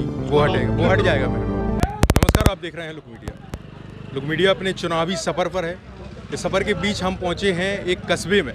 वो हटेगा, वो हट जाएगा मेरे को। नमस्कार, आप देख रहे हैं लुक मीडिया। लुक मीडिया अपने चुनावी सफ़र पर है। इस सफ़र के बीच हम पहुंचे हैं एक कस्बे में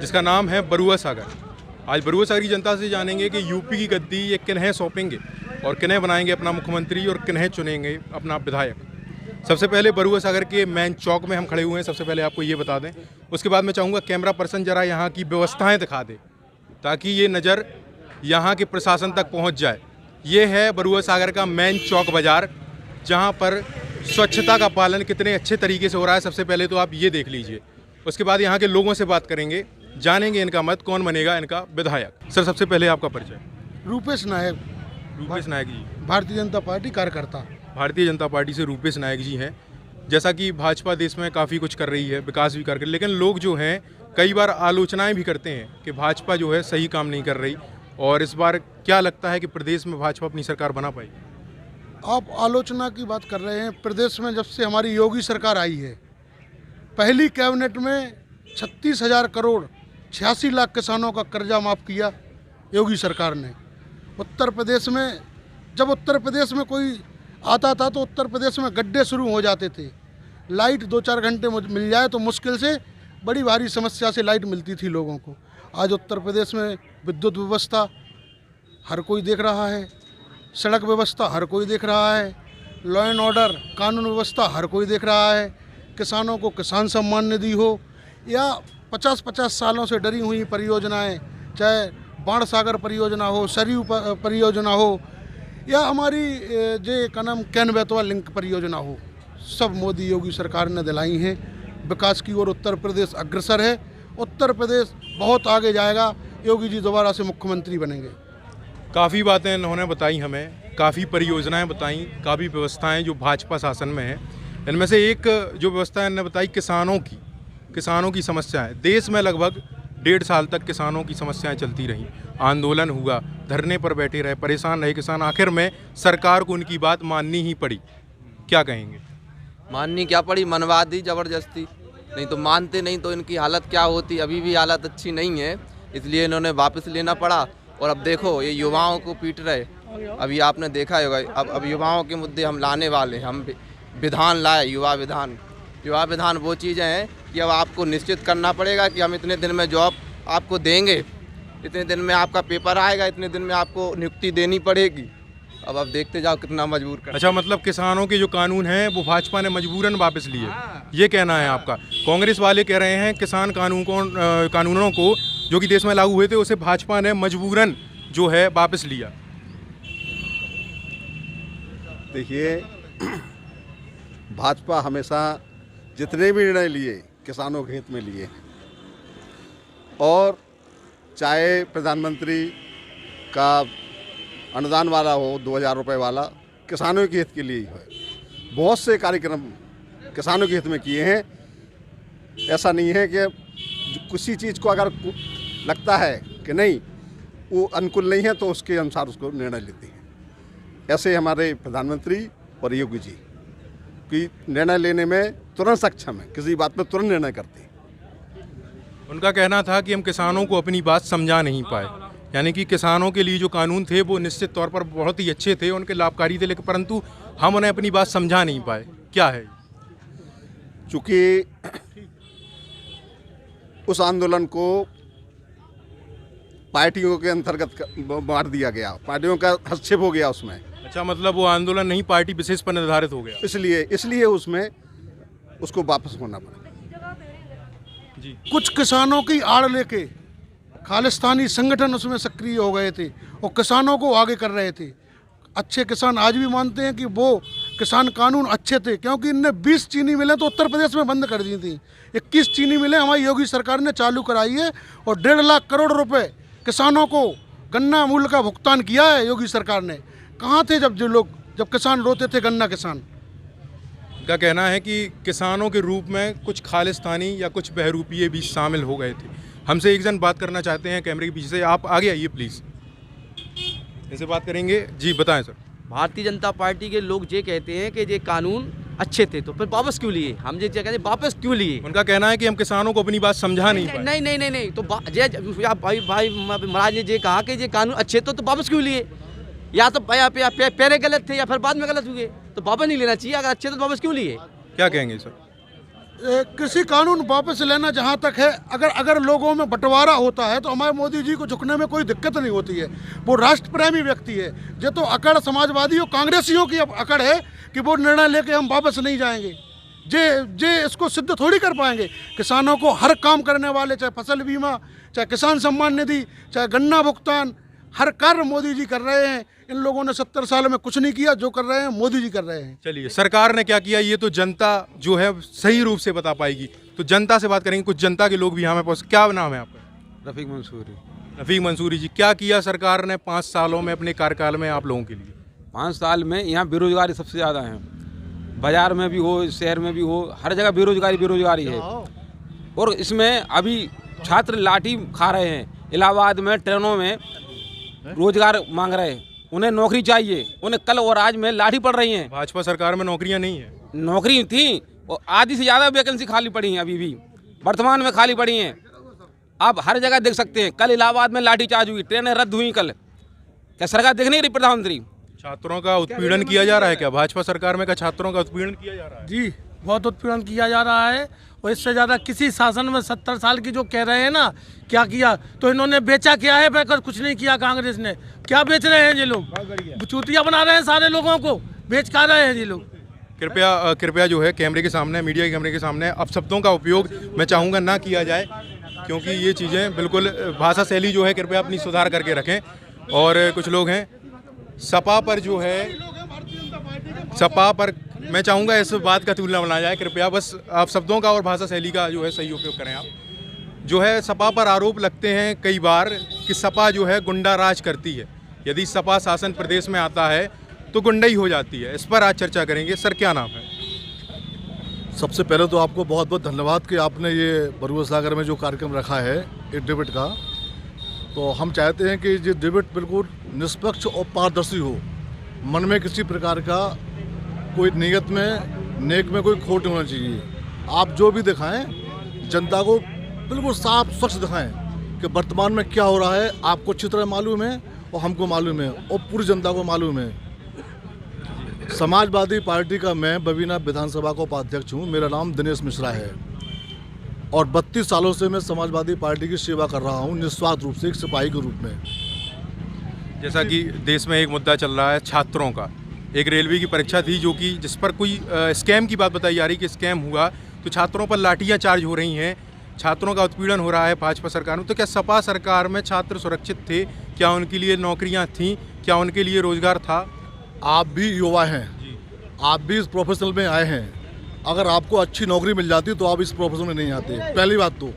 जिसका नाम है बरुआ सागर। आज बरुआ सागर की जनता से जानेंगे कि यूपी की गद्दी ये किन्हें सौंपेंगे और किन्हें बनाएंगे अपना मुख्यमंत्री और किन्हें चुनेंगे अपना विधायक। सबसे पहले बरुआ सागर के मेन चौक में हम खड़े हुए हैं। सबसे पहले आपको ये बता दें, उसके बाद मैं चाहूँगा कैमरा पर्सन ज़रा यहाँ की व्यवस्थाएँ दिखा दे ताकि ये नज़र यहाँ के प्रशासन तक पहुँच जाए। ये है बरुआ सागर का मेन चौक बाज़ार, जहाँ पर स्वच्छता का पालन कितने अच्छे तरीके से हो रहा है। सबसे पहले तो आप ये देख लीजिए। उसके बाद यहाँ के लोगों से बात करेंगे, जानेंगे इनका मत, कौन बनेगा इनका विधायक। सर, सबसे पहले आपका परिचय। रूपेश नायक। रूपेश नायक जी, भारतीय जनता पार्टी कार्यकर्ता। भारतीय जनता पार्टी से रूपेश नायक जी हैं। जैसा कि भाजपा देश में काफ़ी कुछ कर रही है, विकास भी कर रही है, लेकिन लोग जो हैं कई बार आलोचनाएं भी करते हैं कि भाजपा जो है सही काम नहीं कर रही। और इस बार क्या लगता है कि प्रदेश में भाजपा अपनी सरकार बना पाएगी? आप आलोचना की बात कर रहे हैं। प्रदेश में जब से हमारी योगी सरकार आई है, पहली कैबिनेट में 36,000 करोड़ 86 लाख किसानों का कर्जा माफ़ किया योगी सरकार ने। उत्तर प्रदेश में जब उत्तर प्रदेश में कोई आता था तो उत्तर प्रदेश में गड्ढे शुरू हो जाते थे। लाइट 2-4 घंटे मिल जाए तो मुश्किल से बड़ी भारी समस्या से लाइट मिलती थी लोगों को। आज उत्तर प्रदेश में विद्युत व्यवस्था हर कोई देख रहा है, सड़क व्यवस्था हर कोई देख रहा है, लॉ एंड ऑर्डर कानून व्यवस्था हर कोई देख रहा है। किसानों को किसान सम्मान निधि हो या 50-50 सालों से डरी हुई परियोजनाएं, चाहे बाण सागर परियोजना हो, सरयू परियोजना हो या हमारी जे का नाम कैन बेतवा लिंक परियोजना हो, सब मोदी योगी सरकार ने दिलाई हैं। विकास की ओर उत्तर प्रदेश अग्रसर है। उत्तर प्रदेश बहुत आगे जाएगा। योगी जी दोबारा से मुख्यमंत्री बनेंगे। काफ़ी बातें इन्होंने बताई हमें, काफ़ी परियोजनाएं बताई, काफ़ी व्यवस्थाएं जो भाजपा शासन में हैं। इनमें से एक जो व्यवस्था इन्होंने बताई किसानों की समस्याएं। देश में लगभग 1.5 साल तक किसानों की समस्याएं चलती रहीं, आंदोलन हुआ, धरने पर बैठे रहे, परेशान रहे किसान। आखिर में सरकार को उनकी बात माननी ही पड़ी। क्या कहेंगे? माननी क्या पड़ी, मनवा दी ज़बरदस्ती। नहीं तो मानते नहीं तो इनकी हालत क्या होती। अभी भी हालत अच्छी नहीं है, इसलिए इन्होंने वापस लेना पड़ा। और अब देखो ये युवाओं को पीट रहे। अभी आपने देखा होगा, अब युवाओं के मुद्दे हम लाने वाले हैं। हम विधान लाए, युवा विधान वो चीज़ें हैं कि अब आपको निश्चित करना पड़ेगा कि हम इतने दिन में जॉब आपको देंगे, इतने दिन में आपका पेपर आएगा, इतने दिन में आपको नियुक्ति देनी पड़ेगी। अब आप देखते जाओ कितना मजबूर कर। अच्छा, मतलब किसानों के जो कानून हैं वो भाजपा ने मजबूरन वापस लिए, ये कहना है आपका। कांग्रेस वाले कह रहे हैं किसान कानूनों को जो कि देश में लागू हुए थे उसे भाजपा ने मजबूरन जो है वापस लिया। देखिए, भाजपा हमेशा जितने भी निर्णय लिए किसानों के हित में लिए, और चाहे प्रधानमंत्री का अनुदान वाला हो 2,000 रुपये वाला, किसानों के हित के लिए ही है। बहुत से कार्यक्रम किसानों के हित में किए हैं। ऐसा नहीं है कि किसी चीज़ को अगर लगता है कि नहीं वो अनुकूल नहीं है तो उसके अनुसार उसको निर्णय लेते हैं। ऐसे हमारे प्रधानमंत्री और योगी जी की निर्णय लेने में तुरंत सक्षम है, किसी बात पर तुरंत निर्णय करते हैं। उनका कहना था कि हम किसानों को अपनी बात समझा नहीं पाए, यानी कि किसानों के लिए जो कानून थे वो निश्चित तौर पर बहुत ही अच्छे थे, उनके लाभकारी थे, लेकिन परंतु हम उन्हें अपनी बात समझा नहीं पाए। क्या है? चूँकि उस आंदोलन को पार्टियों के अंतर्गत बांट दिया गया, पार्टियों का हस्तक्षेप हो गया उसमें। अच्छा, मतलब वो आंदोलन नहीं पार्टी विशेष पर निर्धारित हो गया, इसलिए उसमें उसको वापस होना पड़ा जी। कुछ किसानों की आड़ लेके खालिस्तानी संगठन उसमें सक्रिय हो गए थे और किसानों को आगे कर रहे थे। अच्छे किसान आज भी मानते हैं कि वो किसान कानून अच्छे थे, क्योंकि इनने 20 चीनी मिलें तो उत्तर प्रदेश में बंद कर दी थी। 21 चीनी मिलें हमारी योगी सरकार ने चालू कराई है और 1.5 लाख करोड़ रुपए किसानों को गन्ना मूल्य का भुगतान किया है योगी सरकार ने। कहाँ थे जब किसान रोते थे, गन्ना किसान। का कहना है कि किसानों के रूप में कुछ खालिस्तानी या कुछ बहरूपिये भी शामिल हो गए थे। हमसे एक जन बात करना चाहते हैं कैमरे के पीछे से, आप आगे आइए प्लीज़, इनसे बात करेंगे। जी बताएं सर। भारतीय जनता पार्टी के लोग ये कहते हैं कि ये कानून अच्छे थे तो फिर वापस क्यों लिए? हम ये कहते हैं वापस क्यों लिए? उनका कहना है कि हम किसानों को अपनी बात समझा नहीं पाए। नहीं तो भाई महाराज ने ये कहा कि ये कानून अच्छे तो वापस क्यों लिए? या तो पहले गलत थे या फिर बाद में गलत हुए, तो वापस नहीं लेना चाहिए। अगर अच्छे थे तो वापस क्यों लिए? क्या कहेंगे सर? कृषि कानून वापस लेना जहाँ तक है, अगर लोगों में बंटवारा होता है तो हमारे मोदी जी को झुकने में कोई दिक्कत नहीं होती है। वो राष्ट्र प्रेमी व्यक्ति है। ये तो अकड़ समाजवादी और कांग्रेसियों की अकड़ है कि वो निर्णय लेके हम वापस नहीं जाएंगे। जे इसको सिद्ध थोड़ी कर पाएंगे। किसानों को हर काम करने वाले, चाहे फसल बीमा, चाहे किसान सम्मान निधि, चाहे गन्ना भुगतान, हर कार्य मोदी जी कर रहे हैं। इन लोगों ने 70 साल में कुछ नहीं किया, जो कर रहे हैं मोदी जी कर रहे हैं। चलिए, सरकार ने क्या किया ये तो जनता जो है सही रूप से बता पाएगी। तो जनता से बात करेंगे, कुछ जनता के लोग भी यहाँ पे। क्या नाम है आपका? रफ़ीक मंसूरी। रफ़ीक मंसूरी जी, क्या किया सरकार ने 5 सालों में अपने कार्यकाल में आप लोगों के लिए? 5 साल में यहाँ बेरोजगारी सबसे ज़्यादा है। बाज़ार में भी हो, शहर में भी हो, हर जगह बेरोजगारी है। और इसमें अभी छात्र लाठी खा रहे हैं। इलाहाबाद में ट्रेनों में रोजगार मांग रहे हैं, उन्हें नौकरी चाहिए। उन्हें कल और आज में लाठी पड़ रही हैं। भाजपा सरकार में नौकरियां नहीं है। नौकरी थी और आधी से ज़्यादा वैकेंसी खाली पड़ी हैं, अभी भी वर्तमान में खाली पड़ी हैं। आप हर जगह देख सकते हैं। कल इलाहाबाद में लाठीचार्ज हुई, ट्रेनें रद्द हुई कल। क्या सरकार देख नहीं रही? प्रधानमंत्री छात्रों का उत्पीड़न किया जा रहा है क्या भाजपा सरकार में? का छात्रों का उत्पीड़न किया जा रहा है? जी, बहुत उत्पीड़न किया जा रहा है। और इससे ज़्यादा किसी शासन में 70 साल की जो कह रहे हैं ना, क्या किया तो इन्होंने बेचा क्या है? बेकर कुछ नहीं किया कांग्रेस ने। क्या बेच रहे हैं ये लोग? चूतिया बना रहे हैं सारे लोगों को, बेच खा रहे हैं ये लोग। कृपया जो है कैमरे के सामने, मीडिया के कैमरे के सामने अपशब्दों का उपयोग मैं चाहूँगा ना किया जाए, क्योंकि ये चीज़ें बिल्कुल भाषा शैली जो है कृपया अपनी सुधार करके रखें। और कुछ लोग हैं सपा पर जो है, सपा पर मैं चाहूँगा इस बात का तुलना बनाया जाए। कृपया बस आप शब्दों का और भाषा शैली का जो है सही उपयोग करें। आप जो है सपा पर आरोप लगते हैं कई बार कि सपा जो है गुंडा राज करती है। यदि सपा शासन प्रदेश में आता है तो गुंडई हो जाती है। इस पर आज चर्चा करेंगे। सर, क्या नाम है? सबसे पहले तो आपको बहुत बहुत धन्यवाद कि आपने ये बरुआ सागर में जो कार्यक्रम रखा है एक डिबेट का। तो हम चाहते हैं कि ये डिबेट बिल्कुल निष्पक्ष और पारदर्शी हो। मन में किसी प्रकार का कोई नीयत में, नेक में कोई खोट होना चाहिए। आप जो भी दिखाएं जनता को बिल्कुल साफ स्वच्छ दिखाएं कि वर्तमान में क्या हो रहा है। आपको अच्छी तरह मालूम है और हमको मालूम है और पूरी जनता को मालूम है। समाजवादी पार्टी का मैं बबीना विधानसभा का उपाध्यक्ष हूँ। मेरा नाम दिनेश मिश्रा है और 32 सालों से मैं समाजवादी पार्टी की सेवा कर रहा हूँ, निस्वार्थ रूप से एक सिपाही के रूप में। जैसा कि देश में एक मुद्दा चल रहा है छात्रों का, एक रेलवे की परीक्षा थी जो कि जिस पर कोई स्कैम की बात बताई जा रही कि स्कैम हुआ, तो छात्रों पर लाठियाँ चार्ज हो रही हैं, छात्रों का उत्पीड़न हो रहा है भाजपा सरकार में। तो क्या सपा सरकार में छात्र सुरक्षित थे? क्या उनके लिए नौकरियां थीं? क्या उनके लिए रोजगार था? आप भी युवा हैं, आप भी इस प्रोफेशनल में आए हैं। अगर आपको अच्छी नौकरी मिल जाती तो आप इस प्रोफेशन में नहीं आते। पहली बात तो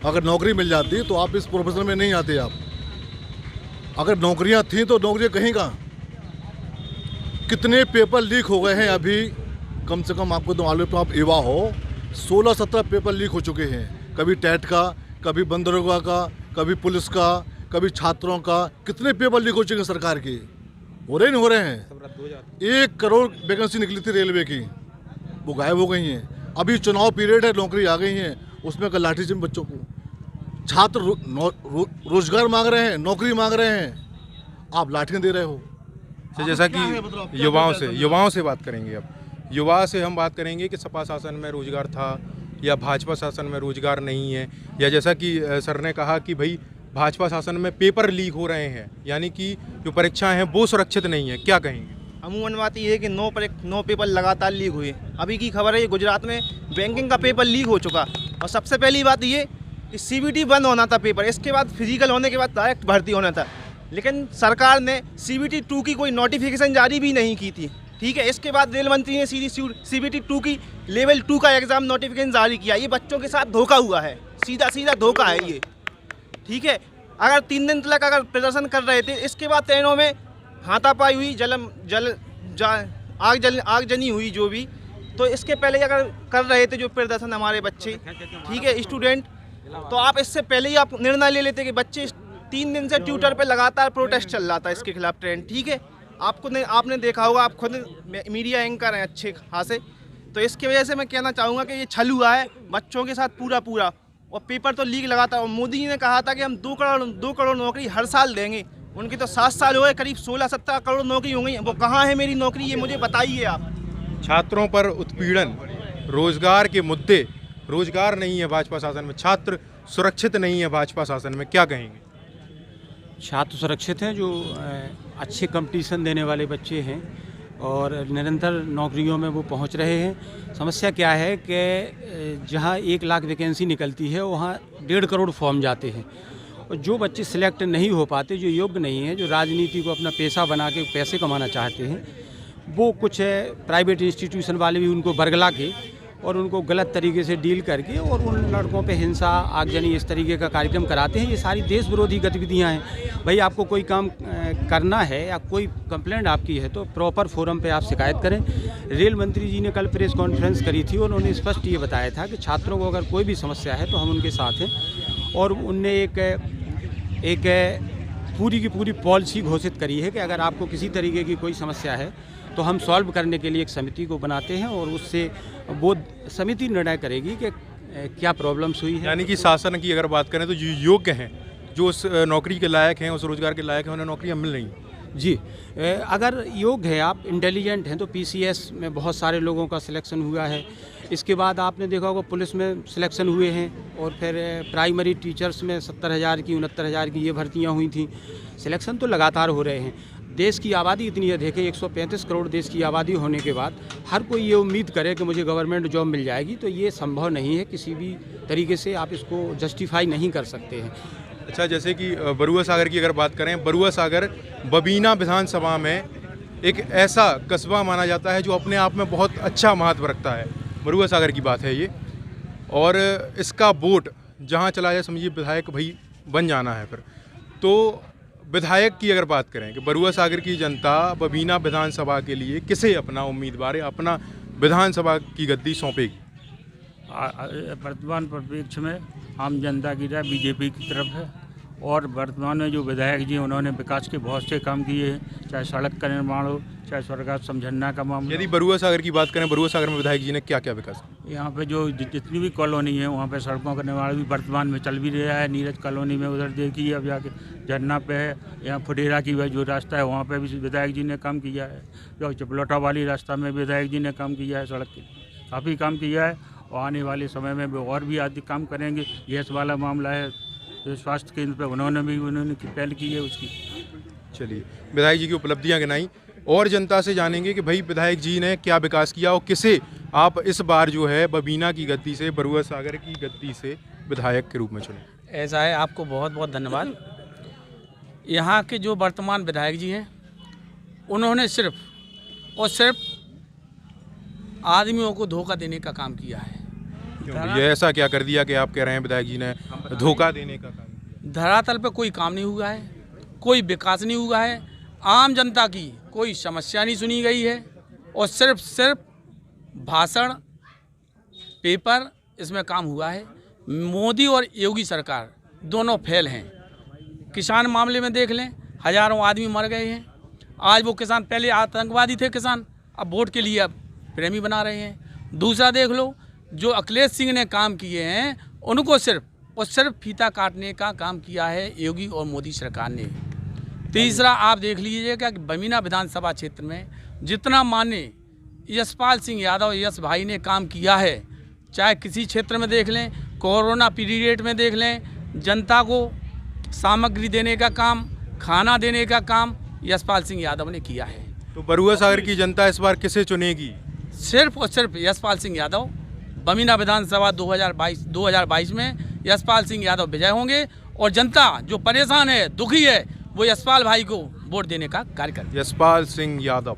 अगर नौकरी मिल जाती तो आप इस प्रोफेशन में नहीं आते। आप अगर नौकरियां थीं तो नौकरियां कहीं का। कितने पेपर लीक हो गए हैं अभी, कम से कम आपको तो मालूम है, आप युवा हो, 16-17 पेपर लीक हो चुके हैं। कभी टेट का, कभी बंदरोगा का, कभी पुलिस का, कभी छात्रों का। कितने पेपर लीक हो चुके हैं सरकार के? हो रहे नहीं हो रहे हैं? 1 करोड़ वैकेंसी निकली थी रेलवे की, वो गायब हो गई हैं। अभी चुनाव पीरियड है, नौकरी आ गई हैं, उसमें कल लाठी से बच्चों को। छात्र रोजगार मांग रहे हैं, नौकरी मांग रहे हैं, आप लाठियाँ दे रहे हो। जैसा कि युवाओं से बात करेंगे। अब युवा से हम बात करेंगे कि सपा शासन में रोजगार था या भाजपा शासन में रोजगार नहीं है, या जैसा कि सर ने कहा कि भाई भाजपा शासन में पेपर लीक हो रहे हैं, यानी कि जो परीक्षाएं हैं वो सुरक्षित नहीं है। क्या कहेंगे? अमूमन बात ये है कि 9 पेपर लगातार लीक हुए। अभी की खबर है ये गुजरात में बैंकिंग का पेपर लीक हो चुका। और सबसे पहली बात ये कि CBT बंद होना था पेपर, इसके बाद फिजिकल होने के बाद डायरेक्ट भर्ती होना था। लेकिन सरकार ने CBT 2 की कोई नोटिफिकेशन जारी भी नहीं की थी। ठीक है, इसके बाद रेल मंत्री ने CBT 2 की लेवल 2 का एग्ज़ाम नोटिफिकेशन जारी किया। ये बच्चों के साथ धोखा हुआ है, सीधा धोखा है ये। ठीक है, अगर 3 दिन तक अगर प्रदर्शन कर रहे थे, इसके बाद ट्रेनों में हाथापाई हुई, आगजनी हुई जो भी, तो इसके पहले अगर कर रहे थे जो प्रदर्शन हमारे बच्चे, ठीक है, स्टूडेंट, तो आप इससे पहले ही आप निर्णय ले लेते कि बच्चे 3 दिन से ट्विटर पे लगातार प्रोटेस्ट चल रहा था इसके खिलाफ ट्रेंड। ठीक है, आपने देखा होगा, आप खुद मीडिया एंकर हैं अच्छे खासे, तो इसकी वजह से मैं कहना चाहूँगा कि ये छल हुआ है बच्चों के साथ पूरा। और पेपर तो लीक लगातार। और मोदी जी ने कहा था कि हम 2 करोड़ नौकरी हर साल देंगे, उनके तो 7 साल हो गए, करीब 16-17 करोड़ नौकरी हो गई। वो कहाँ है मेरी नौकरी, ये मुझे बताइए आप। छात्रों पर उत्पीड़न, रोजगार के मुद्दे, रोजगार नहीं है भाजपा शासन में, छात्र सुरक्षित नहीं है भाजपा शासन में, क्या कहेंगे? छात्र सुरक्षित हैं, जो अच्छे कंपटीशन देने वाले बच्चे हैं और निरंतर नौकरियों में वो पहुंच रहे हैं। समस्या क्या है कि जहां 1 लाख वैकेंसी निकलती है वहां 1.5 करोड़ फॉर्म जाते हैं और जो बच्चे सिलेक्ट नहीं हो पाते, जो योग्य नहीं हैं, जो राजनीति को अपना पेशा बना के पैसे कमाना चाहते हैं, वो कुछ प्राइवेट इंस्टीट्यूशन वाले भी उनको बरगला के और उनको गलत तरीके से डील करके और उन लड़कों पे हिंसा, आगजनी, इस तरीके का कार्यक्रम कराते हैं। ये सारी देश विरोधी गतिविधियां हैं। भाई आपको कोई काम करना है या कोई कंप्लेंट आपकी है तो प्रॉपर फोरम पे आप शिकायत करें। रेल मंत्री जी ने कल प्रेस कॉन्फ्रेंस करी थी, उन्होंने स्पष्ट ये बताया था कि छात्रों को अगर कोई भी समस्या है तो हम उनके साथ हैं और उनने एक पूरी की पूरी पॉलिसी घोषित करी है कि अगर आपको किसी तरीके की कोई समस्या है तो हम सॉल्व करने के लिए एक समिति को बनाते हैं और उससे वो समिति निर्णय करेगी कि क्या प्रॉब्लम्स हुई है। यानी कि शासन की अगर बात करें तो जो योग्य हैं, जो उस नौकरी के लायक हैं, उस रोजगार के लायक हैं, उन्हें नौकरियां मिल रही हैं। जी, अगर योग्य है, आप इंटेलिजेंट हैं तो पीसीएस में बहुत सारे लोगों का सिलेक्शन हुआ है। इसके बाद आपने देखा होगा पुलिस में सिलेक्शन हुए हैं और फिर प्राइमरी टीचर्स में 70,000 की 69,000 की ये भर्तियाँ हुई थी। सिलेक्शन तो लगातार हो रहे हैं। देश की आबादी इतनी है, देखें 135 करोड़ देश की आबादी होने के बाद हर कोई ये उम्मीद करे कि मुझे गवर्नमेंट जॉब मिल जाएगी, तो ये संभव नहीं है। किसी भी तरीके से आप इसको जस्टिफाई नहीं कर सकते हैं। अच्छा, जैसे कि बरुआ सागर की अगर बात करें, बरुआ सागर बबीना विधानसभा में एक ऐसा कस्बा माना जाता है जो अपने आप में बहुत अच्छा महत्व रखता है। बरुआ सागर की बात है ये, और इसका वोट जहाँ चला जाए समझिए विधायक भाई बन जाना है। फिर तो विधायक की अगर बात करें कि बरुआ सागर की जनता बबीना विधानसभा के लिए किसे अपना उम्मीदवार, अपना विधानसभा की गद्दी सौंपेगी? वर्तमान परिप्रेक्ष्य में आम जनता की राय बीजेपी की तरफ है और वर्तमान में जो विधायक जी उन्होंने विकास के बहुत से काम किए हैं, चाहे सड़क का निर्माण हो, चाहे स्वर्गगाछ समझन्ना का मामला। यदि बरुआ सागर की बात करें, बरुआ सागर में विधायक जी ने क्या क्या विकास? यहाँ पे जो जितनी भी कॉलोनी है वहाँ पे सड़कों का निर्माण भी वर्तमान में चल भी रहा है। नीरज कॉलोनी में उधर देखिए, अब जाके झरना पे है, यहाँ फुडेरा की जो रास्ता है वहाँ पे भी विधायक जी ने काम किया है। जो चपलोटा वाली रास्ता में विधायक जी ने काम किया है, सड़क के काफ़ी काम किया है और आने वाले समय में भी और भी अधिक काम करेंगे। गैस वाला मामला है, स्वास्थ्य केंद्र पे उन्होंने पहल की है उसकी। चलिए, विधायक जी की उपलब्धियां गिनाई और जनता से जानेंगे कि भाई विधायक जी ने क्या विकास किया और किसे आप इस बार जो है बबीना की गद्दी से, बरुआ सागर की गद्दी से विधायक के रूप में चुने। ऐसा है, आपको बहुत बहुत धन्यवाद। यहाँ के जो वर्तमान विधायक जी हैं उन्होंने सिर्फ और सिर्फ आदमियों को धोखा देने का काम किया है। ये ऐसा क्या कर दिया कि आप कह रहे हैं विधायक जी ने धोखा देने का काम? धरातल पे कोई काम नहीं हुआ है, कोई विकास नहीं हुआ है, आम जनता की कोई समस्या नहीं सुनी गई है और सिर्फ भाषण, पेपर, इसमें काम हुआ है। मोदी और योगी सरकार दोनों फेल हैं। किसान मामले में देख लें, हजारों आदमी मर गए हैं। आज वो किसान, पहले आतंकवादी थे किसान, अब वोट के लिए अब प्रेमी बना रहे हैं। दूसरा देख लो, जो अखिलेश सिंह ने काम किए हैं उनको सिर्फ और सिर्फ फीता काटने का काम किया है योगी और मोदी सरकार ने। तीसरा आप देख लीजिएगा कि बबीना विधानसभा क्षेत्र में जितना माननीय यशपाल सिंह यादव यश भाई ने काम किया है, चाहे किसी क्षेत्र में देख लें, कोरोना पीरियड में देख लें, जनता को सामग्री देने का काम, खाना देने का काम यशपाल सिंह यादव ने किया है। तो बरुआ सागर की जनता इस बार किसे चुनेगी? सिर्फ और सिर्फ यशपाल सिंह यादव। बबीना विधानसभा 2022 में यशपाल सिंह यादव विजय होंगे और जनता जो परेशान है, दुखी है, वो यशपाल भाई को वोट देने का कार्य करे। यशपाल सिंह यादव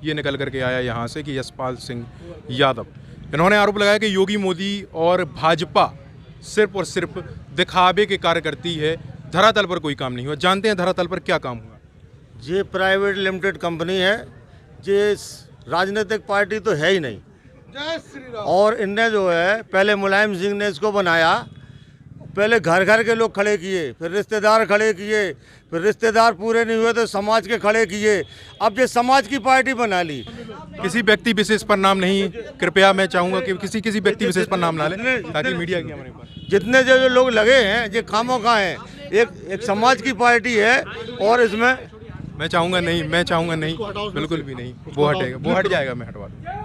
ये निकल करके आया यहाँ से कि यशपाल सिंह यादव। इन्होंने आरोप लगाया कि योगी, मोदी और भाजपा सिर्फ और सिर्फ दिखावे के कार्य करती है, धरातल पर कोई काम नहीं हुआ। जानते हैं धरातल पर क्या काम हुआ? ये प्राइवेट लिमिटेड कंपनी है, ये राजनीतिक पार्टी तो है ही नहीं। जय श्री राम। और इनने जो है पहले मुलायम सिंह ने इसको बनाया, पहले घर घर के लोग खड़े किए, फिर रिश्तेदार खड़े किए, फिर रिश्तेदार पूरे नहीं हुए तो समाज के खड़े किए, अब ये समाज की पार्टी बना ली। किसी व्यक्ति विशेष पर नाम नहीं, कृपया मैं चाहूँगा कि किसी व्यक्ति विशेष पर नाम ना लें ताकि मीडिया की हमारे पास जितने जो लोग लगे हैं ये खामों खा हैं, एक समाज की पार्टी है और इसमें मैं चाहूँगा नहीं, बिल्कुल भी नहीं, वो हटेगा, वो हट जाएगा, मैं हटवा दूँ।